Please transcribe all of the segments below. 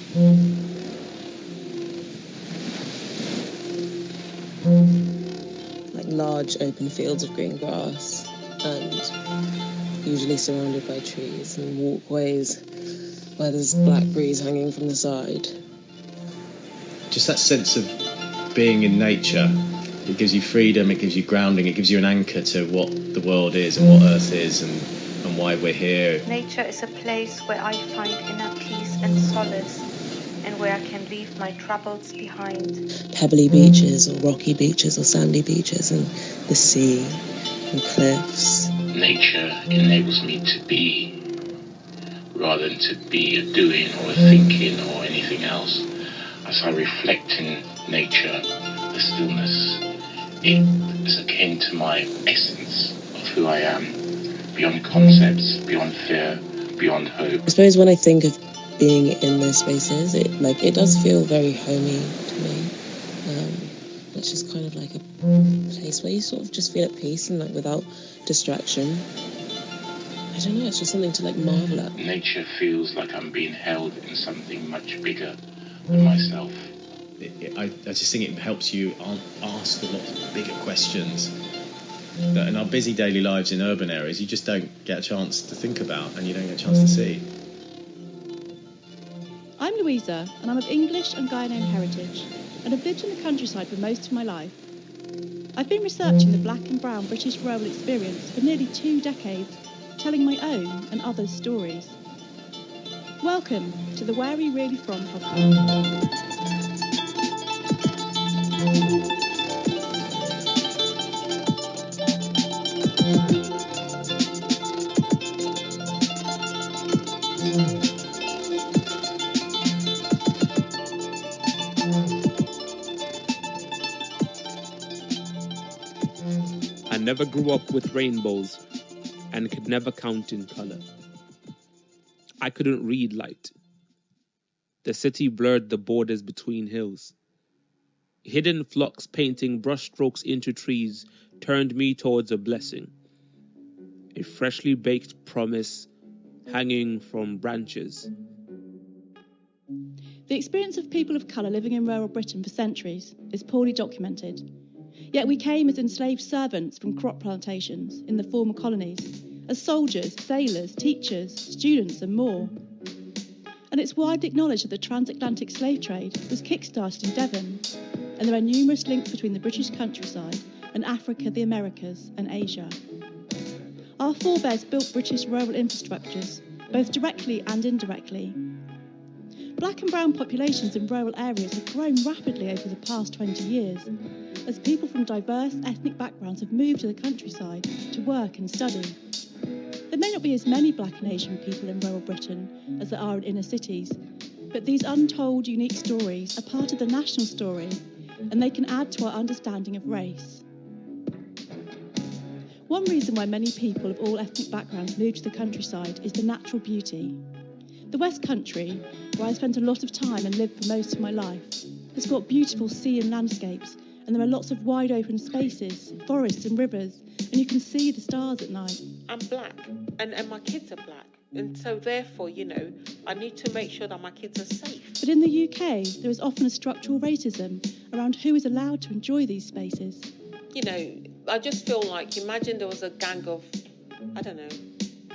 Like large open fields of green grass, and usually surrounded by trees, and walkways where there's blackberries hanging from the side. Just that sense of being in nature. It gives you freedom, it gives you grounding, it gives you an anchor to what the world is and what Earth is and why we're here. Nature is a place where I find inner peace and solace, and where I can leave my troubles behind. Pebbly beaches or rocky beaches or sandy beaches, and the sea and cliffs. Nature enables me to be, rather than to be a doing or a thinking or anything else. As I reflect in nature, the stillness, it is akin to my essence of who I am, beyond concepts, beyond fear, beyond hope. I suppose when I think of being in those spaces, it does feel very homey to me. It's just kind of like a place where you sort of just feel at peace and like without distraction. I don't know, it's just something to like marvel at. Nature feels like I'm being held in something much bigger than myself. I just think it helps you ask a lot of bigger questions that in our busy daily lives in urban areas you just don't get a chance to think about and you don't get a chance to see. I'm Louisa, and I'm of English and Ghanaian heritage, and have lived in the countryside for most of my life. I've been researching the black and brown British rural experience for nearly 2 decades, telling my own and others' stories. Welcome to the Where Are We Really From podcast. I never grew up with rainbows and could never count in colour. I couldn't read light. The city blurred the borders between hills. Hidden flocks painting brushstrokes into trees turned me towards a blessing. A freshly baked promise hanging from branches. The experience of people of colour living in rural Britain for centuries is poorly documented. Yet we came as enslaved servants from crop plantations in the former colonies, as soldiers, sailors, teachers, students and more. And it's widely acknowledged that the transatlantic slave trade was kick-started in Devon, and there are numerous links between the British countryside and Africa, the Americas and Asia. Our forebears built British rural infrastructures, both directly and indirectly. Black and brown populations in rural areas have grown rapidly over the past 20 years, as people from diverse ethnic backgrounds have moved to the countryside to work and study. There may not be as many black and Asian people in rural Britain as there are in inner cities, but these untold, unique stories are part of the national story, and they can add to our understanding of race. One reason why many people of all ethnic backgrounds move to the countryside is the natural beauty. The West Country, where I spent a lot of time and lived for most of my life, has got beautiful sea and landscapes, and there are lots of wide open spaces, forests and rivers, and you can see the stars at night. I'm black, and my kids are black, and so therefore, I need to make sure that my kids are safe. But in the UK, there is often a structural racism around who is allowed to enjoy these spaces. I just feel like, imagine there was a gang of,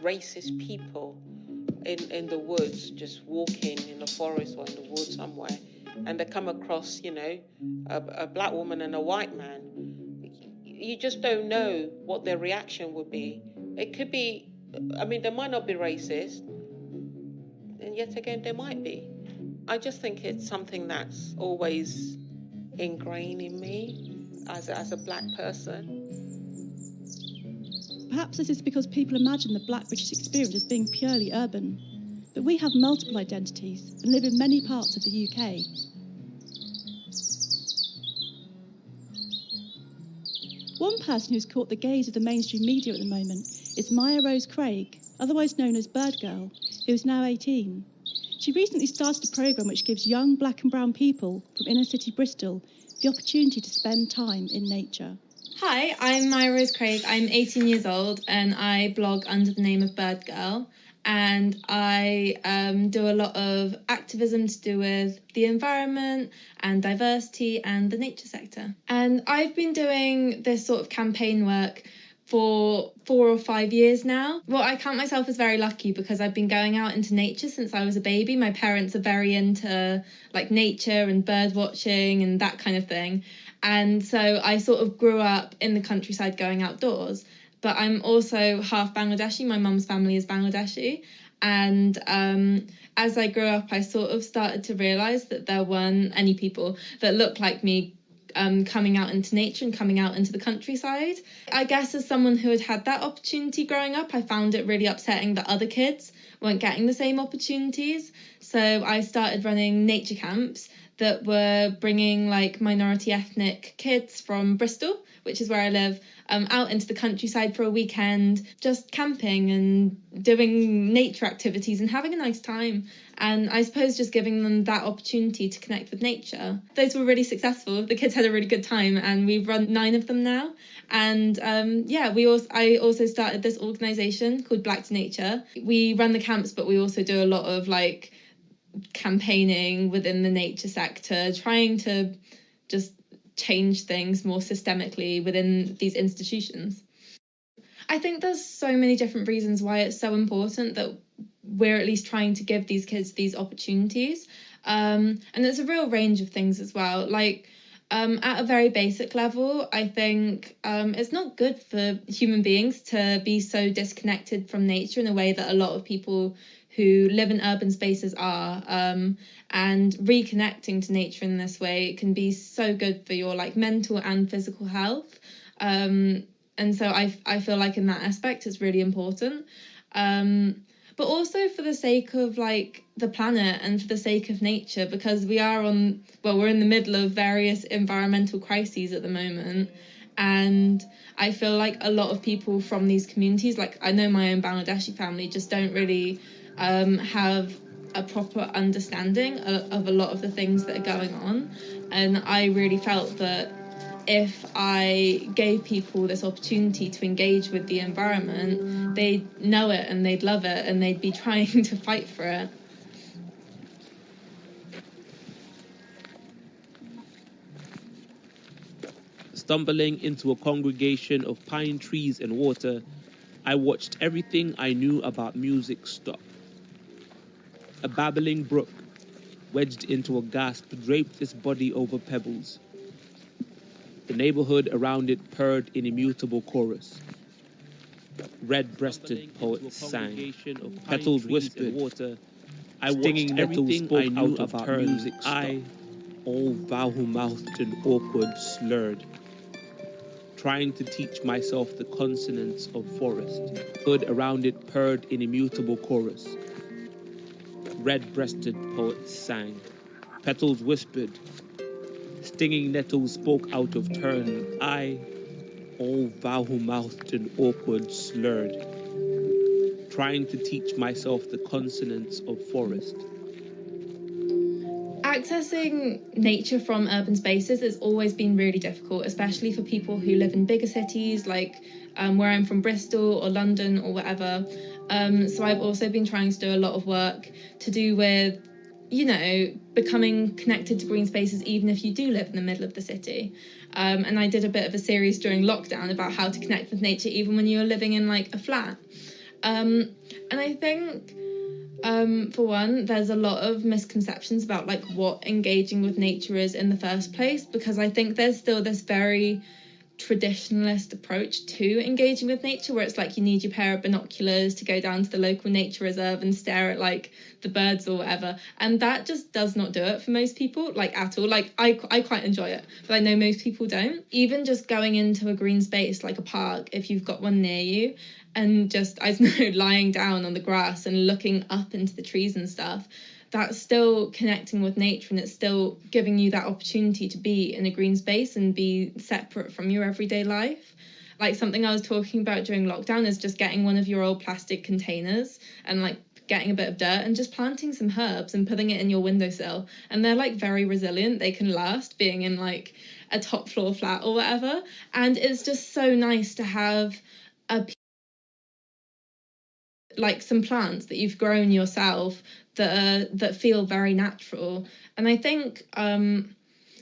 racist people in the woods, just walking in the forest or in the woods somewhere, and they come across, a black woman and a white man. You just don't know what their reaction would be. It could be, they might not be racist, and yet again, they might be. I just think it's something that's always ingrained in me as a black person. Perhaps this is because people imagine the black British experience as being purely urban, but we have multiple identities and live in many parts of the UK. One person who's caught the gaze of the mainstream media at the moment is Mya-Rose Craig, otherwise known as Bird Girl, who is now 18. She recently started a programme which gives young black and brown people from inner city Bristol the opportunity to spend time in nature. Hi, I'm Mya-Rose Craig. I'm 18 years old and I blog under the name of Bird Girl. and I do a lot of activism to do with the environment and diversity and the nature sector. And I've been doing this sort of campaign work for 4 or 5 years now. Well, I count myself as very lucky because I've been going out into nature since I was a baby. My parents are very into like nature and bird watching and that kind of thing. And so I sort of grew up in the countryside going outdoors. But I'm also half Bangladeshi. My mum's family is Bangladeshi. And as I grew up, I sort of started to realise that there weren't any people that looked like me coming out into nature and coming out into the countryside. I guess as someone who had had that opportunity growing up, I found it really upsetting that other kids weren't getting the same opportunities. So I started running nature camps that were bringing like minority ethnic kids from Bristol, which is where I live, out into the countryside for a weekend, just camping and doing nature activities and having a nice time. And I suppose just giving them that opportunity to connect with nature. Those were really successful. The kids had a really good time, and we've run 9 of them now. And I also started this organisation called Black to Nature. We run the camps, but we also do a lot of like campaigning within the nature sector, trying to just change things more systemically within these institutions. I think there's so many different reasons why it's so important that we're at least trying to give these kids these opportunities. And there's a real range of things as well. Like at a very basic level, I think it's not good for human beings to be so disconnected from nature in a way that a lot of people who live in urban spaces are, and reconnecting to nature in this way can be so good for your like mental and physical health. And so I feel like in that aspect it's really important. But also for the sake of like the planet and for the sake of nature, because we're in the middle of various environmental crises at the moment. And I feel like a lot of people from these communities, like I know my own Bangladeshi family, just don't really have a proper understanding of a lot of the things that are going on. And I really felt that if I gave people this opportunity to engage with the environment, they'd know it and they'd love it and they'd be trying to fight for it. Stumbling into a congregation of pine trees and water, I watched everything I knew about music stop. A babbling brook, wedged into a gasp, draped its body over pebbles. The neighborhood around it purred in immutable chorus. Red-breasted poets sang, petals whispered, water. Stinging nettles spoke out of turn. Music I, all vowel-mouthed and awkward, slurred, trying to teach myself the consonants of forest. Hood around it purred in immutable chorus. Red-breasted poets sang, petals whispered, stinging nettles spoke out of turn. I, all vowel-mouthed and awkward, slurred, trying to teach myself the consonants of forest. Accessing nature from urban spaces has always been really difficult, especially for people who live in bigger cities like where I'm from, Bristol or London or whatever. So I've also been trying to do a lot of work to do with, becoming connected to green spaces even if you do live in the middle of the city. And I did a bit of a series during lockdown about how to connect with nature even when you're living in like a flat. And I think for one, there's a lot of misconceptions about like what engaging with nature is in the first place, because I think there's still this very traditionalist approach to engaging with nature where it's like you need your pair of binoculars to go down to the local nature reserve and stare at like the birds or whatever, and that just does not do it for most people, like at all. Like I quite enjoy it, but I know most people don't. Even just going into a green space like a park, if you've got one near you, and just, I don't know, lying down on the grass and looking up into the trees and stuff, that's still connecting with nature, and it's still giving you that opportunity to be in a green space and be separate from your everyday life. Like something I was talking about during lockdown is just getting one of your old plastic containers and like getting a bit of dirt and just planting some herbs and putting it in your windowsill. And they're like very resilient. They can last being in like a top floor flat or whatever. And it's just so nice to have like some plants that you've grown yourself that feel very natural. And I think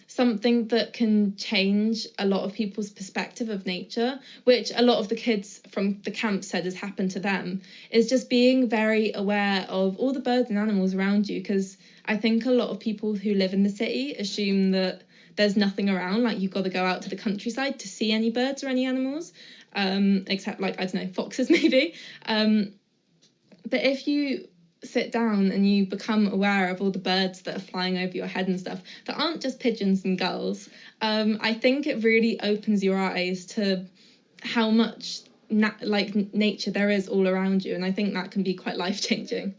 something that can change a lot of people's perspective of nature, which a lot of the kids from the camp said has happened to them, is just being very aware of all the birds and animals around you. Because I think a lot of people who live in the city assume that there's nothing around, like you've got to go out to the countryside to see any birds or any animals, except like, I don't know, foxes maybe. But if you sit down and you become aware of all the birds that are flying over your head and stuff that aren't just pigeons and gulls, I think it really opens your eyes to how much nature there is all around you, and I think that can be quite life-changing.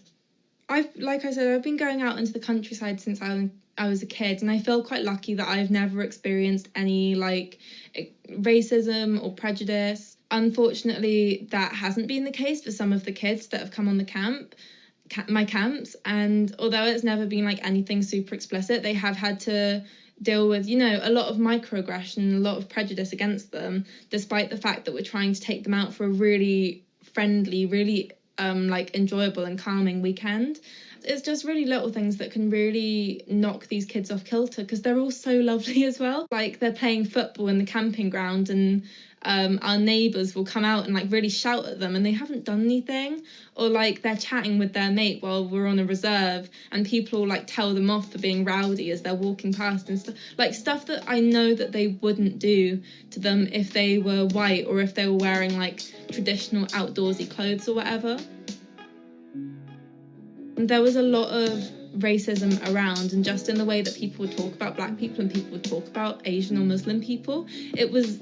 I've been going out into the countryside since I was a kid, and I feel quite lucky that I've never experienced any like racism or prejudice. Unfortunately, that hasn't been the case for some of the kids that have come on the my camps, and although it's never been like anything super explicit, they have had to deal with, you know, a lot of microaggression, a lot of prejudice against them, despite the fact that we're trying to take them out for a really friendly, really like enjoyable and calming weekend. It's just really little things that can really knock these kids off kilter, because they're all so lovely as well. Like they're playing football in the camping ground, and our neighbours will come out and like really shout at them, and they haven't done anything. Or like they're chatting with their mate while we're on a reserve, and people will like tell them off for being rowdy as they're walking past and stuff that I know that they wouldn't do to them if they were white or if they were wearing like traditional outdoorsy clothes or whatever. There was a lot of racism around, and just in the way that people would talk about black people and people would talk about Asian or Muslim people, it was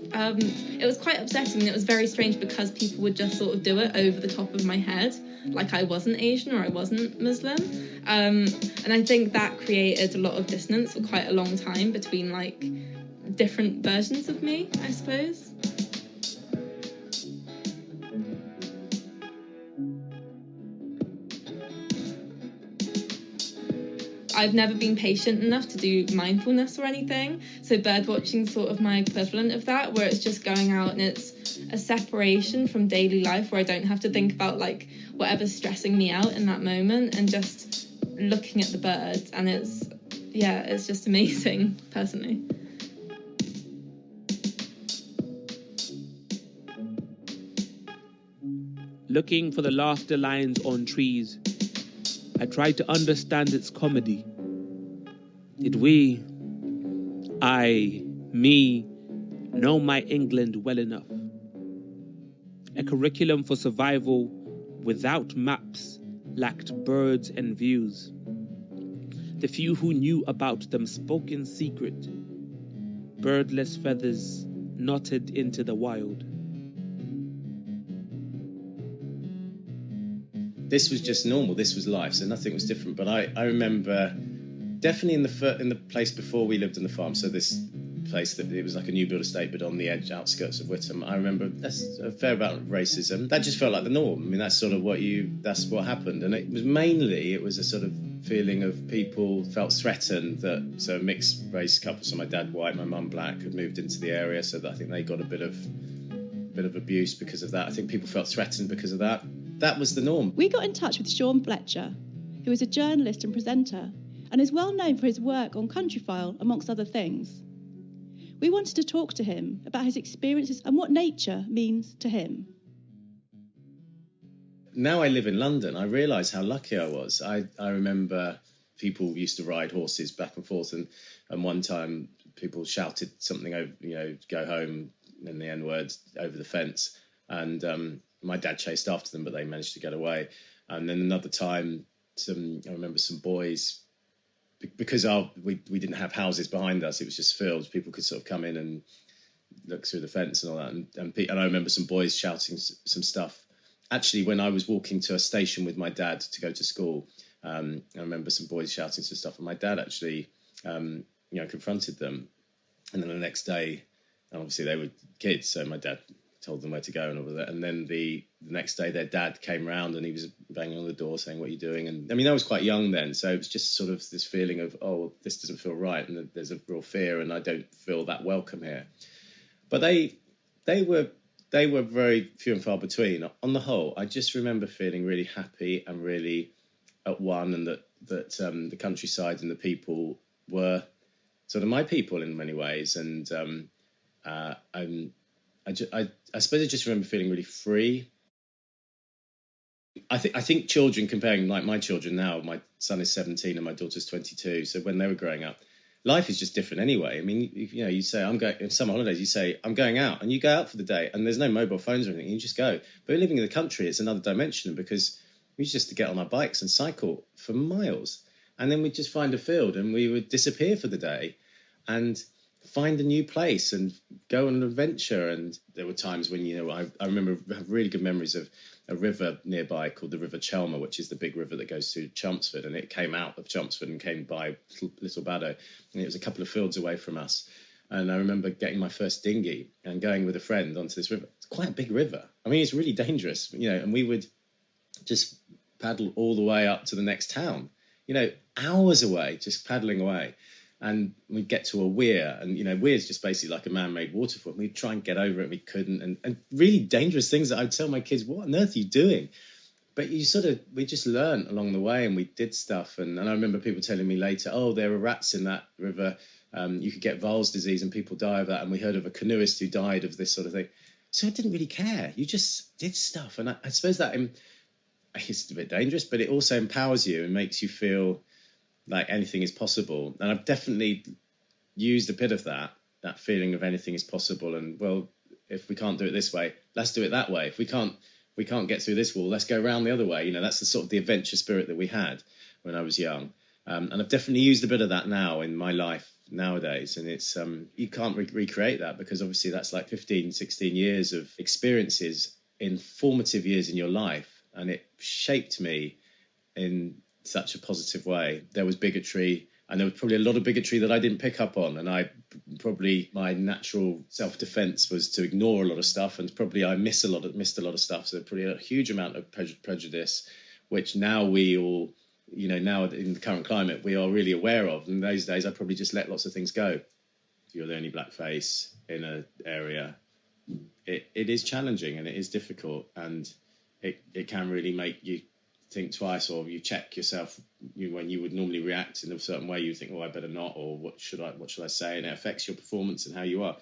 quite upsetting, and it was very strange because people would just sort of do it over the top of my head, like I wasn't Asian or I wasn't Muslim, and I think that created a lot of dissonance for quite a long time between like different versions of me, I suppose. I've never been patient enough to do mindfulness or anything, so birdwatching's sort of my equivalent of that, where it's just going out and it's a separation from daily life where I don't have to think about like whatever's stressing me out in that moment, and just looking at the birds, and it's just amazing, personally. Looking for the laughter lines on trees, I tried to understand its comedy. Did we, me, know my England well enough? A curriculum for survival without maps lacked birds and views. The few who knew about them spoke in secret. Birdless feathers knotted into the wild. This was just normal. This was life, so nothing was different. But I remember definitely in the place before we lived on the farm. So this place that it was like a new build estate, but on the outskirts of Whittam. I remember that's a fair amount of racism. That just felt like the norm. I mean, that's sort of that's what happened, and it was a sort of feeling of people felt threatened that so a mixed race couple, so my dad white, my mum black, had moved into the area, so that I think they got a bit of abuse because of that. I think people felt threatened because of that. That was the norm. We got in touch with Sean Fletcher, who is a journalist and presenter and is well known for his work on Countryfile, amongst other things. We wanted to talk to him about his experiences and what nature means to him. Now I live in London, I realise how lucky I was. I remember people used to ride horses back and forth, and one time people shouted something over, go home, and the N-word over the fence, and my dad chased after them, but they managed to get away. And then another time, I remember some boys, because we didn't have houses behind us, it was just fields. People could sort of come in and look through the fence and all that. And I remember some boys shouting some stuff. Actually, when I was walking to a station with my dad to go to school, I remember some boys shouting some stuff, and my dad actually, confronted them. And then the next day, and obviously they were kids, so my dad told them where to go and all of that. And then the next day their dad came around and he was banging on the door saying, "What are you doing?" And I mean, I was quite young then, so it was just sort of this feeling of, oh, this doesn't feel right, and there's a real fear, and I don't feel that welcome here. But they they were very few and far between. On the whole, I just remember feeling really happy and really at one, and that the countryside and the people were sort of my people in many ways. And I suppose I just remember feeling really free. I think children, comparing like my children now, my son is 17 and my daughter's 22. So when they were growing up, life is just different anyway. I mean, you say I'm going in summer holidays. You say I'm going out, and you go out for the day, and there's no mobile phones or anything. You just go. But living in the country, it's another dimension, because we used just to get on our bikes and cycle for miles, and then we'd just find a field and we would disappear for the day, and find a new place and go on an adventure. And there were times when I remember have really good memories of a river nearby called the River Chelmer, which is the big river that goes through Chelmsford, and it came out of Chelmsford and came by Little Baddow, and it was a couple of fields away from us. And I remember getting my first dinghy and going with a friend onto this river. It's quite a big river. I mean, it's really dangerous, and we would just paddle all the way up to the next town, hours away, just paddling away. And we'd get to a weir, and weir's just basically like a man-made waterfall. We'd try and get over it, and we couldn't, and really dangerous things that I'd tell my kids, what on earth are you doing? But we just learned along the way, and we did stuff. And I remember people telling me later, oh, there were rats in that river. You could get Weil's disease and people die of that. And we heard of a canoeist who died of this sort of thing. So I didn't really care. You just did stuff. And I suppose that it's a bit dangerous, but it also empowers you and makes you feel like anything is possible. And I've definitely used a bit of that feeling of anything is possible. And, well, if we can't do it this way, let's do it that way. If we can't get through this wall, let's go around the other way. That's the sort of the adventure spirit that we had when I was young. And I've definitely used a bit of that now in my life nowadays. And it's you can't recreate that, because obviously that's like 15, 16 years of experiences in formative years in your life. And it shaped me in such a positive way. There was bigotry, and there was probably a lot of bigotry that I didn't pick up on, and my natural self-defense was to ignore a lot of stuff, and probably I missed a lot of stuff. So probably a huge amount of prejudice, which now we all, now in the current climate, we are really aware of. In those days, I probably just let lots of things go. If you're the only black face in an area, it is challenging and it is difficult, and it can really make you think twice, or you check yourself. When you would normally react in a certain way, you think, I better not, or what should I say, and it affects your performance and how you are.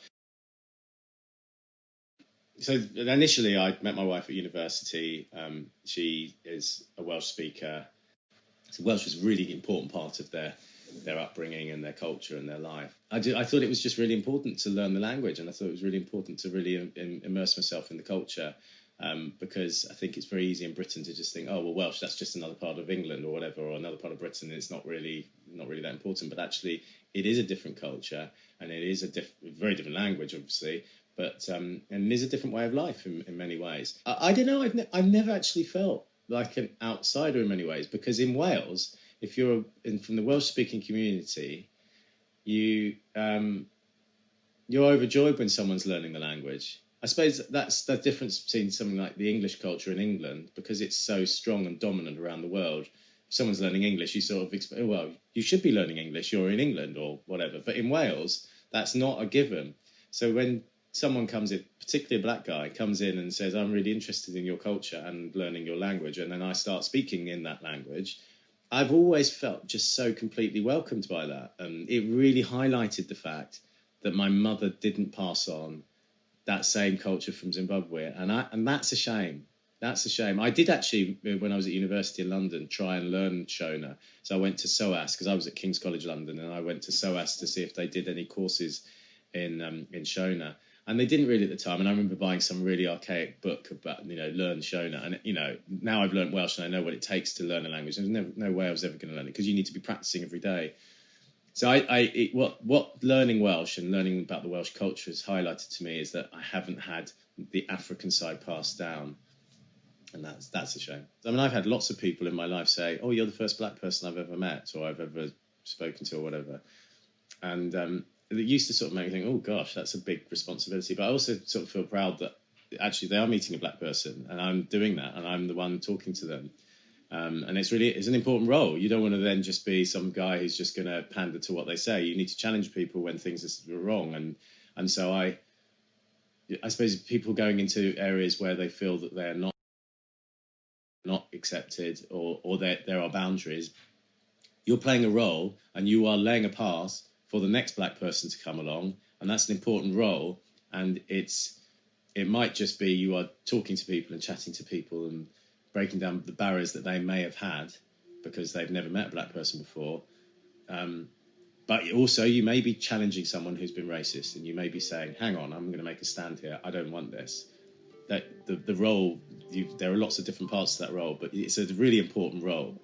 So initially I met my wife at university. She is a Welsh speaker. So Welsh was a really important part of their upbringing and their culture and their life. I thought it was just really important to learn the language, and I thought it was really important to really immerse myself in the culture. Because I think it's very easy in Britain to just think, Welsh, that's just another part of England or whatever, or another part of Britain. It's not really that important. But actually, it is a different culture, and it is a very different language, obviously. But and it is a different way of life in many ways. I don't know. I've never actually felt like an outsider in many ways, because in Wales, if you're from the Welsh-speaking community, you're overjoyed when someone's learning the language. I suppose that's the difference between something like the English culture in England, because it's so strong and dominant around the world. If someone's learning English, you sort of expect, you should be learning English, you're in England or whatever. But in Wales, that's not a given. So when someone comes in, particularly a black guy, comes in and says, I'm really interested in your culture and learning your language, and then I start speaking in that language, I've always felt just so completely welcomed by that. It really highlighted the fact that my mother didn't pass on that same culture from Zimbabwe, and that's a shame. That's a shame. I did actually, when I was at university in London, try and learn Shona. So I went to SOAS, because I was at King's College London, and I went to SOAS to see if they did any courses in Shona, and they didn't really at the time. And I remember buying some really archaic book about learn Shona, and now I've learned Welsh and I know what it takes to learn a language. There's no way I was ever going to learn it, because you need to be practicing every day. So what learning Welsh and learning about the Welsh culture has highlighted to me is that I haven't had the African side passed down, and that's a shame. I mean, I've had lots of people in my life say, "Oh, you're the first black person I've ever met or I've ever spoken to or whatever," and it used to sort of make me think, "Oh gosh, that's a big responsibility." But I also sort of feel proud that actually they are meeting a black person, and I'm doing that, and I'm the one talking to them. And it's an important role. You don't want to then just be some guy who's just going to pander to what they say. You need to challenge people when things are wrong. And so I suppose people going into areas where they feel that they're not accepted or there are boundaries, you're playing a role and you are laying a path for the next black person to come along, and that's an important role. And it might just be you are talking to people and chatting to people and breaking down the barriers that they may have had because they've never met a black person before. But also you may be challenging someone who's been racist, and you may be saying, hang on, I'm going to make a stand here. I don't want this. That the role, there are lots of different parts to that role, but it's a really important role.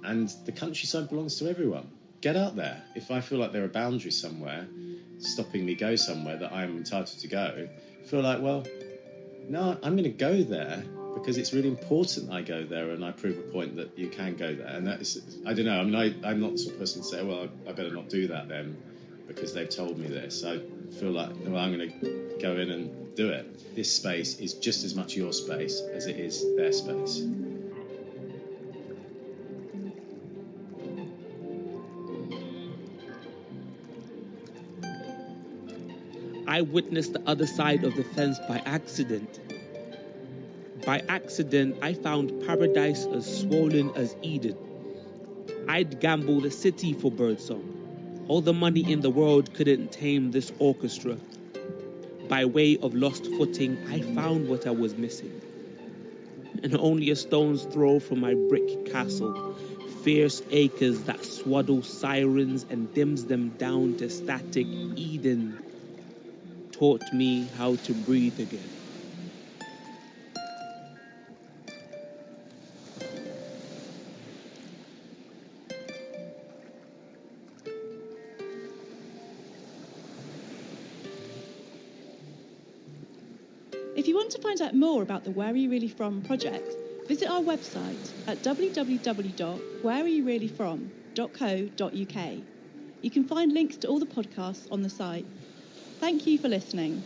And the countryside belongs to everyone. Get out there. If I feel like there are boundaries somewhere stopping me go somewhere that I'm entitled to go, I feel like, well, no, I'm going to go there because it's really important I go there and I prove a point that you can go there. And that's, I don't know, I mean, I'm not the sort of person to say, well, I better not do that then because they've told me this. I feel like, well, I'm going to go in and do it. This space is just as much your space as it is their space. I witnessed the other side of the fence by accident. By accident, I found paradise as swollen as Eden. I'd gamble a city for birdsong. All the money in the world couldn't tame this orchestra. By way of lost footing, I found what I was missing. And only a stone's throw from my brick castle, fierce acres that swaddle sirens and dims them down to static Eden, taught me how to breathe again. If you want to find out more about the Where Are You Really From project, visit our website at www.whereareyoureallyfrom.co.uk. You can find links to all the podcasts on the site. Thank you for listening.